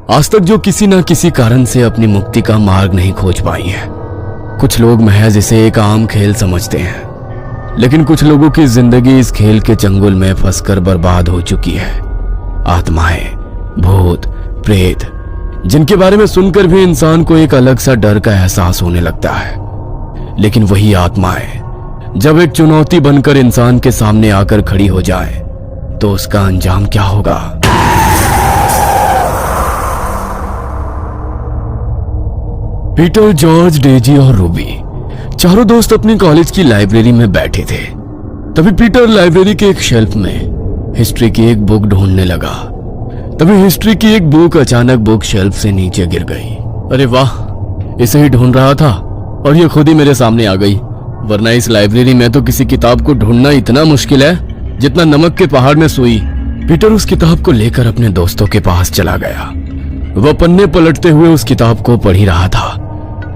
आज तक जो किसी ना किसी कारण से अपनी मुक्ति का मार्ग नहीं खोज पाई है। कुछ लोग महज इसे एक आम खेल समझते हैं, लेकिन कुछ लोगों की जिंदगी इस खेल के चंगुल में फंसकर बर्बाद हो चुकी है। आत्माएं, भूत, प्रेत, जिनके बारे में सुनकर भी इंसान को एक अलग सा डर का एहसास होने लगता है। लेकिन वही आत्माएं जब एक चुनौती बनकर इंसान के सामने आकर खड़ी हो जाए तो उसका अंजाम क्या होगा? पीटर, जॉर्ज, डेजी और रूबी चारों दोस्त अपनी कॉलेज की लाइब्रेरी में बैठे थे। तभी पीटर लाइब्रेरी के एक शेल्फ में हिस्ट्री की एक बुक ढूंढने लगा। तभी हिस्ट्री की एक बुक अचानक बुक शेल्फ से नीचे गिर गई। अरे वाह, इसे ही ढूंढ रहा था और ये खुद ही मेरे सामने आ गई। वरना इस लाइब्रेरी में तो किसी किताब को ढूंढना इतना मुश्किल है जितना नमक के पहाड़ में सुई। पीटर उस किताब को लेकर अपने दोस्तों के पास चला गया। वह पन्ने पलटते हुए उस किताब को पढ़ ही रहा था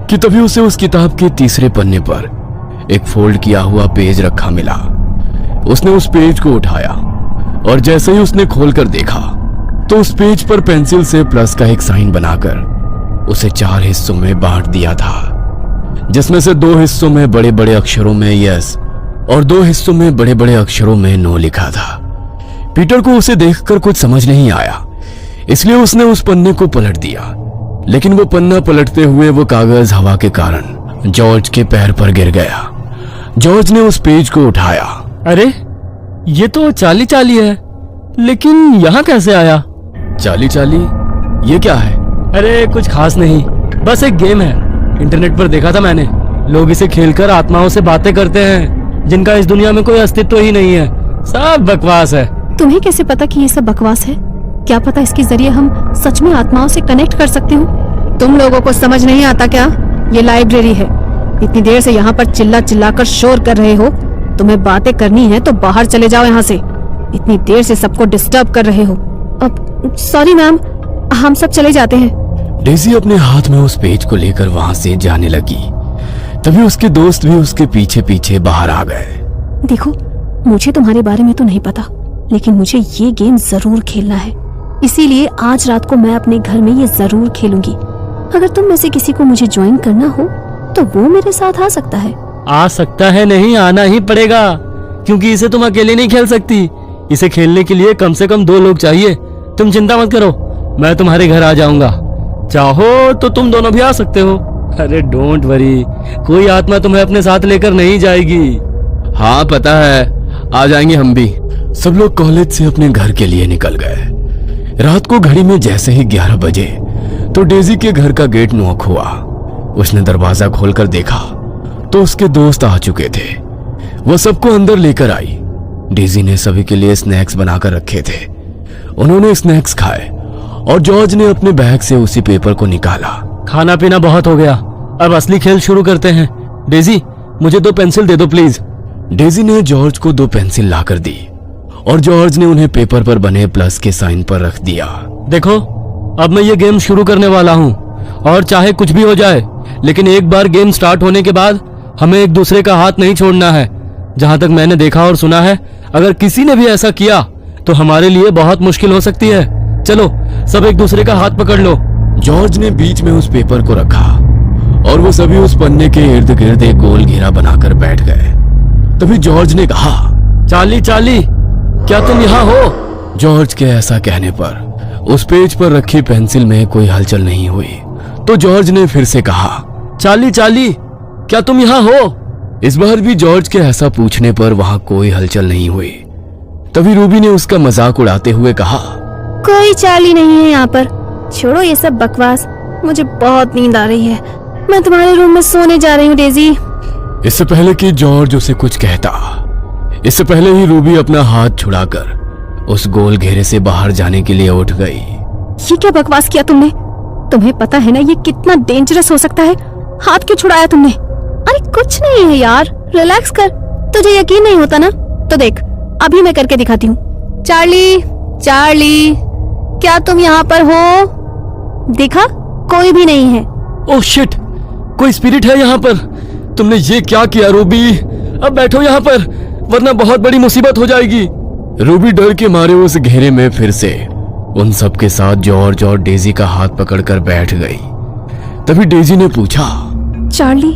कि तभी उसे उस किताब के तीसरे पन्ने पर एक फोल्ड किया हुआ पेज रखा मिला। उसने उस पेज को उठाया और जैसे ही उसने खोलकर देखा तो उस पेज पर पेंसिल से प्लस का एक साइन बनाकर उसे 4 हिस्सों में बांट दिया था, जिसमें से 2 हिस्सों में बड़े बड़े अक्षरों में यस और 2 हिस्सों में बड़े बड़े अक्षरों में नो लिखा था। पीटर को उसे देखकर कुछ समझ नहीं आया, इसलिए उसने उस पन्ने को पलट दिया। लेकिन वो पन्ना पलटते हुए वो कागज हवा के कारण जॉर्ज के पैर पर गिर गया। जॉर्ज ने उस पेज को उठाया। अरे ये तो चाली चाली है, लेकिन यहाँ कैसे आया? चाली चाली? ये क्या है? अरे कुछ खास नहीं, बस एक गेम है। इंटरनेट पर देखा था मैंने। लोग इसे खेलकर आत्माओं से बातें करते हैं जिनका इस दुनिया में कोई अस्तित्व ही नहीं है। सब बकवास है। तुम्हें कैसे पता कि ये सब बकवास है? क्या पता इसके जरिए हम सच में आत्माओं से कनेक्ट कर सकते हो। तुम लोगों को समझ नहीं आता क्या? ये लाइब्रेरी है। इतनी देर से यहाँ पर चिल्ला चिल्ला कर शोर कर रहे हो। तुम्हें बातें करनी है तो बाहर चले जाओ यहाँ से। इतनी देर से सबको डिस्टर्ब कर रहे हो। अब सॉरी मैम, हम सब चले जाते हैं। डेजी अपने हाथ में उस पेज को लेकर वहाँ से जाने लगी। तभी उसके दोस्त भी उसके पीछे पीछे बाहर आ गए। देखो, मुझे तुम्हारे बारे में तो नहीं पता, लेकिन मुझे ये गेम जरूर खेलना है। इसीलिए आज रात को मैं अपने घर में ये जरूर खेलूंगी। अगर तुम में से किसी को मुझे ज्वाइन करना हो तो वो मेरे साथ आ सकता है। आ सकता है नहीं, आना ही पड़ेगा, क्योंकि इसे तुम अकेले नहीं खेल सकती। इसे खेलने के लिए कम से कम 2 लोग चाहिए। तुम चिंता मत करो, मैं तुम्हारे घर आ जाऊंगा। चाहो तो तुम दोनों भी आ सकते हो। अरे डोंट वरी, कोई आत्मा तुम्हें अपने साथ लेकर नहीं जाएगी। हाँ पता है, आ जाएंगे हम भी। सब लोग कॉलेज से अपने घर के लिए निकल गए। रात को घड़ी में जैसे ही 11 बजे तो डेजी के घर का गेट नॉक हुआ। उसने दरवाजा खोलकर देखा तो उसके दोस्त आ चुके थे। वो सबको अंदर लेकर आई। डेजी ने सभी के लिए स्नैक्स बनाकर रखे थे। उन्होंने स्नैक्स खाए और जॉर्ज ने अपने बैग से उसी पेपर को निकाला। खाना पीना बहुत हो गया, अब असली खेल शुरू करते हैं। डेजी, मुझे 2 पेंसिल दे दो प्लीज। डेजी ने जॉर्ज को 2 पेंसिल लाकर दी और जॉर्ज ने उन्हें पेपर पर बने प्लस के साइन पर रख दिया। देखो, अब मैं ये गेम शुरू करने वाला हूँ और चाहे कुछ भी हो जाए, लेकिन एक बार गेम स्टार्ट होने के बाद हमें एक दूसरे का हाथ नहीं छोड़ना है। जहां तक मैंने देखा और सुना है, अगर किसी ने भी ऐसा किया तो हमारे लिए बहुत मुश्किल हो सकती है। चलो सब एक दूसरे का हाथ पकड़ लो। जॉर्ज ने बीच में उस पेपर को रखा और वो सभी उस पन्ने के इर्द गिर्द एक गोल घेरा बनाकर बैठ गए। तभी जॉर्ज ने कहा, चाली चाली, क्या तुम यहाँ हो? जॉर्ज के ऐसा कहने पर उस पेज पर रखी पेंसिल में कोई हलचल नहीं हुई। तो जॉर्ज ने फिर से कहा, चाली चाली, क्या तुम यहाँ हो? इस बार भी जॉर्ज के ऐसा पूछने पर वहां कोई हलचल नहीं हुई। तभी रूबी ने उसका मजाक उड़ाते हुए कहा, कोई चाली नहीं है यहाँ पर। छोड़ो ये सब बकवास, मुझे बहुत नींद आ रही है। मैं तुम्हारे रूम में सोने जा रही हूँ डेजी। इससे पहले कि जॉर्ज उसे कुछ कहता, इससे पहले ही रूबी अपना हाथ छुड़ाकर उस गोल घेरे से बाहर जाने के लिए उठ गई। ये क्या बकवास किया तुमने? तुम्हें पता है ना ये कितना डेंजरस हो सकता है। हाथ क्यों छुड़ाया तुमने? अरे कुछ नहीं है यार, रिलैक्स कर। तुझे यकीन नहीं होता ना? तो देख, अभी मैं करके दिखाती हूँ। चार्ली, चार्ली, क्या तुम यहाँ पर हो? देखा, कोई भी नहीं है। ओह शिट, कोई स्पिरिट है यहाँ पर। तुमने ये क्या किया रूबी? अब बैठो यहाँ पर, वरना बहुत बड़ी मुसीबत हो जाएगी। रूबी डर के मारे उस घेरे में फिर से उन सब के साथ जॉर्ज और डेजी का हाथ पकड़कर बैठ गई। तभी डेजी ने पूछा, चार्ली,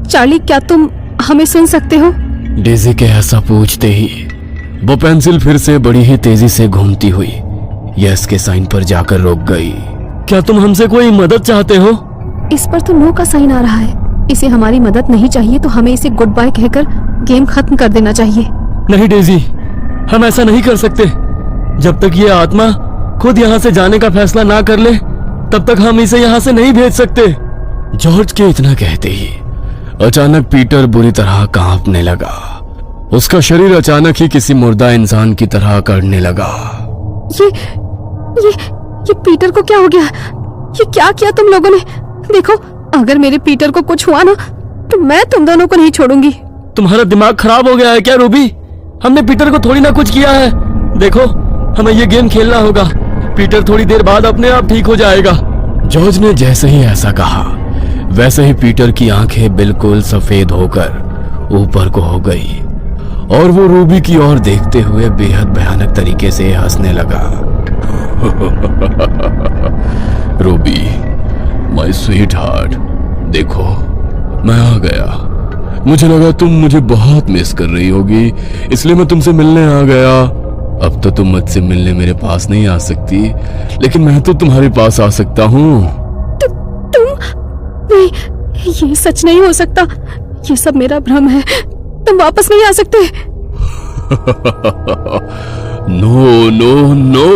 चार्ली क्या तुम हमें सुन सकते हो? डेजी के ऐसा पूछते ही वो पेंसिल फिर से बड़ी ही तेजी से घूमती हुई यस के साइन पर जाकर रुक गई। क्या तुम हमसे कोई मदद चाहते हो? इस पर तो नो का साइन आ रहा है। इसे हमारी मदद नहीं चाहिए तो हमें इसे गुड बाय कहकर गेम खत्म कर देना चाहिए। नहीं डेजी, हम ऐसा नहीं कर सकते। जब तक ये आत्मा खुद यहाँ से जाने का फैसला ना कर ले तब तक हम इसे यहाँ से नहीं भेज सकते। जॉर्ज के इतना कहते ही अचानक पीटर बुरी तरह कांपने लगा। उसका शरीर अचानक ही किसी मुर्दा इंसान की तरह करने लगा। ये पीटर को क्या हो गया? ये क्या किया तुम लोगों ने? देखो, अगर मेरे पीटर को कुछ हुआ ना तो मैं तुम दोनों को नहीं छोड़ूंगी। तुम्हारा दिमाग खराब हो गया है क्या रूबी? हमने पीटर को थोड़ी ना कुछ किया है। देखो, हमें ये गेम खेलना होगा। पीटर थोड़ी देर बाद अपने आप ठीक हो जाएगा। जॉर्ज ने जैसे ही ऐसा कहा वैसे ही पीटर की आंखें बिल्कुल सफेद होकर ऊपर को हो गई और वो रूबी की ओर देखते हुए बेहद भयानक तरीके से हंसने लगा। रूबी, माय स्वीट हार्ट, देखो मैं आ गया। मुझे लगा तुम मुझे बहुत मिस कर रही होगी, इसलिए मैं तुमसे मिलने आ गया। अब तो तुम मुझसे मिलने मेरे पास नहीं आ सकती, लेकिन मैं तो तुम्हारे पास आ सकता हूँ। नहीं, ये सच नहीं हो सकता। ये सब मेरा भ्रम है। तुम वापस नहीं आ सकते। नो नो नो,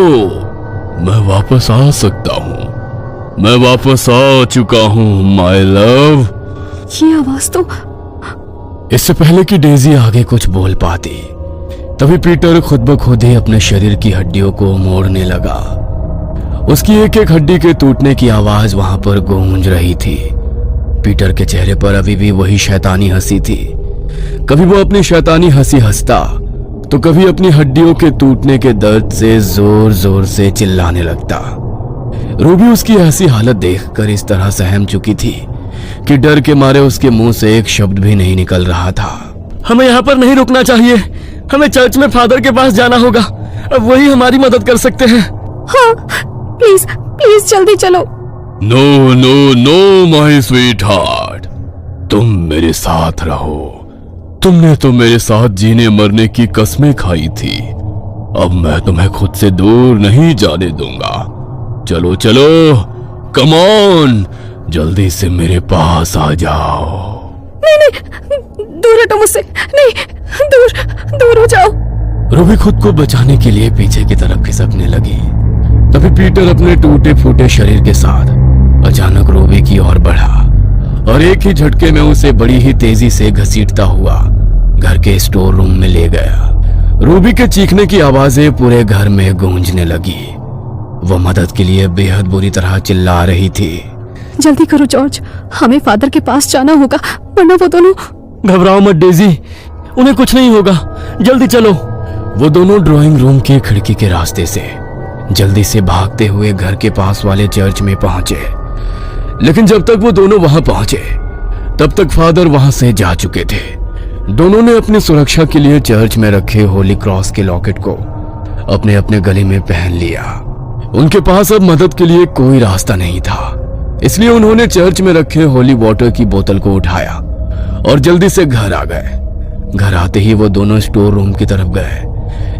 मैं वापस आ सकता हूँ। मैं वापस आ चुका हूँ माय लव। ये आवाज तो... इससे पहले कि डेजी आगे कुछ बोल पाती तभी पीटर खुद ब खुद ही अपने शरीर की हड्डियों को मोड़ने लगा। उसकी एक एक हड्डी के टूटने की आवाज वहां पर गूंज रही थी। पीटर के चेहरे पर अभी भी वही शैतानी हंसी थी। कभी वो अपनी शैतानी हंसी हंसता तो कभी अपनी हड्डियों के टूटने के दर्द से जोर जोर से चिल्लाने लगता। रूबी उसकी ऐसी हालत देखकर इस तरह सहम चुकी थी कि डर के मारे उसके मुंह से एक शब्द भी नहीं निकल रहा था। हमें यहाँ पर नहीं रुकना चाहिए। हमें चर्च में फादर के पास जाना होगा। अब वही हमारी मदद कर सकते हैं। हाँ, प्लीज प्लीज जल्दी चलो। No no no my sweetheart, तुम मेरे साथ रहो। तुमने तो मेरे साथ जीने मरने की कस्में खाई थी। अब मैं तुम्हें खुद से दूर नहीं जाने दूंगा। चलो चलो, कम ऑन, जल्दी से मेरे पास आ जाओ। नहीं, दूर हटो मुझसे। नहीं, दूर हो जाओ। रूबी खुद को बचाने के लिए पीछे की तरफ खिसकने लगी। तभी पीटर अपने टूटे फूटे शरीर के साथ अचानक रूबी की ओर बढ़ा और एक ही झटके में उसे बड़ी ही तेजी से घसीटता हुआ घर के स्टोर रूम में ले गया। रूबी के चीखने की आवाजें पूरे घर में गूंजने लगी। वो मदद के लिए बेहद बुरी तरह चिल्ला रही थी। जल्दी करो जॉर्ज, हमें फादर के पास जाना होगा वरना वो दोनों... घबराओ मत डेजी, उन्हें कुछ नहीं होगा। जल्दी चलो। वो दोनों ड्राइंग रूम की खिड़की के रास्ते से जल्दी से भागते हुए घर के पास वाले चर्च में पहुंचे। लेकिन जब तक वो दोनों वहां पहुंचे तब तक फादर वहां से जा चुके थे। दोनों ने अपनी सुरक्षा के लिए चर्च में रखे होली क्रॉस के लॉकेट को अपने अपने गले में पहन लिया। उनके पास अब मदद के लिए कोई रास्ता नहीं था, इसलिए उन्होंने चर्च में रखे होली वाटर की बोतल को उठाया और जल्दी से घर आ गए। घर आते ही वो दोनों स्टोर रूम की तरफ गए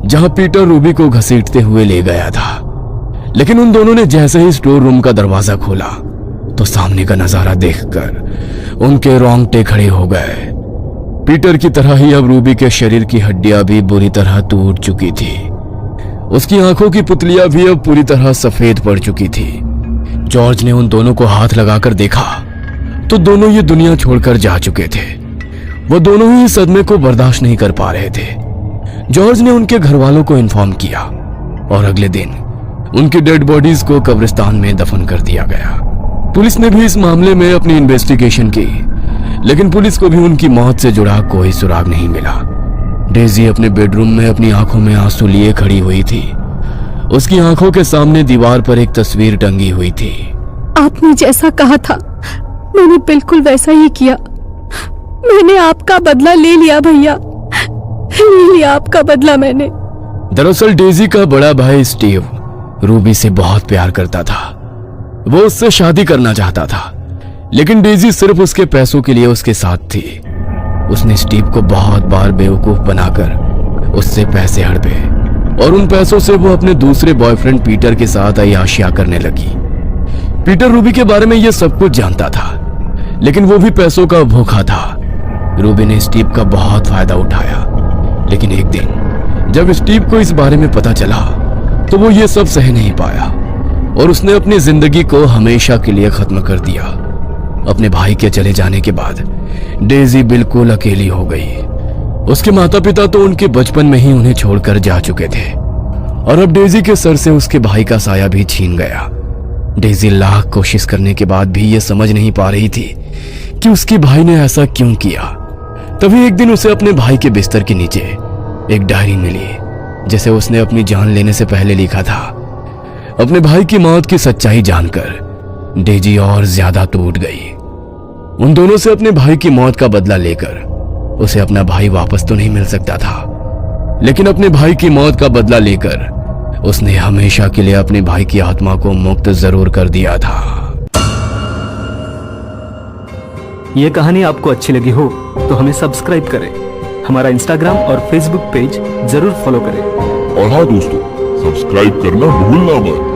जहां पीटर रूबी को घसीटते हुए ले गया था। लेकिन उन दोनों ने जैसे ही स्टोर रूम का दरवाजा खोला तो सामने का नजारा देखकर उनके रोंगटे खड़े हो गए। पीटर की तरह ही अब रूबी के शरीर की हड्डियां भी बुरी तरह टूट चुकी थी। उसकी आंखों की पुतलियां भी अब पूरी तरह सफेद पड़ चुकी थी। जॉर्ज ने उन दोनों को हाथ लगाकर देखा तो दोनों ये दुनिया छोड़कर जा चुके थे। वो दोनों ही सदमे को बर्दाश्त नहीं कर पा रहे थे। जॉर्ज ने उनके घर वालों को इन्फॉर्म किया और अगले दिन उनकी डेड बॉडीज को कब्रिस्तान में दफन कर दिया गया। पुलिस ने भी इस मामले में अपनी इन्वेस्टिगेशन की, लेकिन पुलिस को भी उनकी मौत से जुड़ा कोई सुराग नहीं मिला। डेजी अपने बेडरूम में अपनी आंखों में आंसू लिए खड़ी हुई थी। उसकी आंखों के सामने दीवार पर एक तस्वीर टंगी हुई थी। आपने जैसा कहा था मैंने बिल्कुल वैसा ही किया। मैंने आपका बदला ले लिया भैया, ले लिया आपका बदला मैंने। दरअसल डेजी का बड़ा भाई स्टीव रूबी से बहुत प्यार करता था। वो उससे शादी करना चाहता था, लेकिन डेजी सिर्फ उसके पैसों के लिए उसके साथ थी। उसने स्टीव को बहुत बार बेवकूफ बनाकर उससे पैसे हड़पे और उन पैसों से वो अपने दूसरे बॉयफ्रेंड पीटर के साथ अय्याशियां करने लगी। पीटर रूबी के बारे में यह सब कुछ जानता था, लेकिन वो भी पैसों का भूखा था। रूबी ने स्टीव का बहुत फायदा उठाया, लेकिन एक दिन जब स्टीव को इस बारे में पता चला तो वो ये सब सह नहीं पाया और उसने अपनी जिंदगी को हमेशा के लिए खत्म कर दिया। अपने भाई के चले जाने के बाद डेजी बिल्कुल अकेली हो गई। उसके माता पिता तो उनके बचपन में ही उन्हें छोड़कर जा चुके थे और अब डेजी के सर से उसके भाई का साया भी छीन गया। डेजी लाख कोशिश करने के बाद भी ये समझ नहीं पा रही थी कि उसके भाई ने ऐसा क्यों किया। तभी एक दिन उसे अपने भाई के बिस्तर के नीचे एक डायरी मिली, जिसे उसने अपनी जान लेने से पहले लिखा था। अपने भाई की मौत की सच्चाई जानकर डेजी और ज्यादा टूट गई। उन दोनों से अपने भाई की मौत का बदला लेकर उसे अपना भाई वापस तो नहीं मिल सकता था, लेकिन अपने भाई की मौत का बदला लेकर उसने हमेशा के लिए अपने भाई की आत्मा को मुक्त जरूर कर दिया था। ये कहानी आपको अच्छी लगी हो तो हमें सब्सक्राइब करें, हमारा इंस्टाग्राम और फेसबुक पेज जरूर फॉलो करें। और हाँ दोस्तों, सब्सक्राइब करना भूलना मत।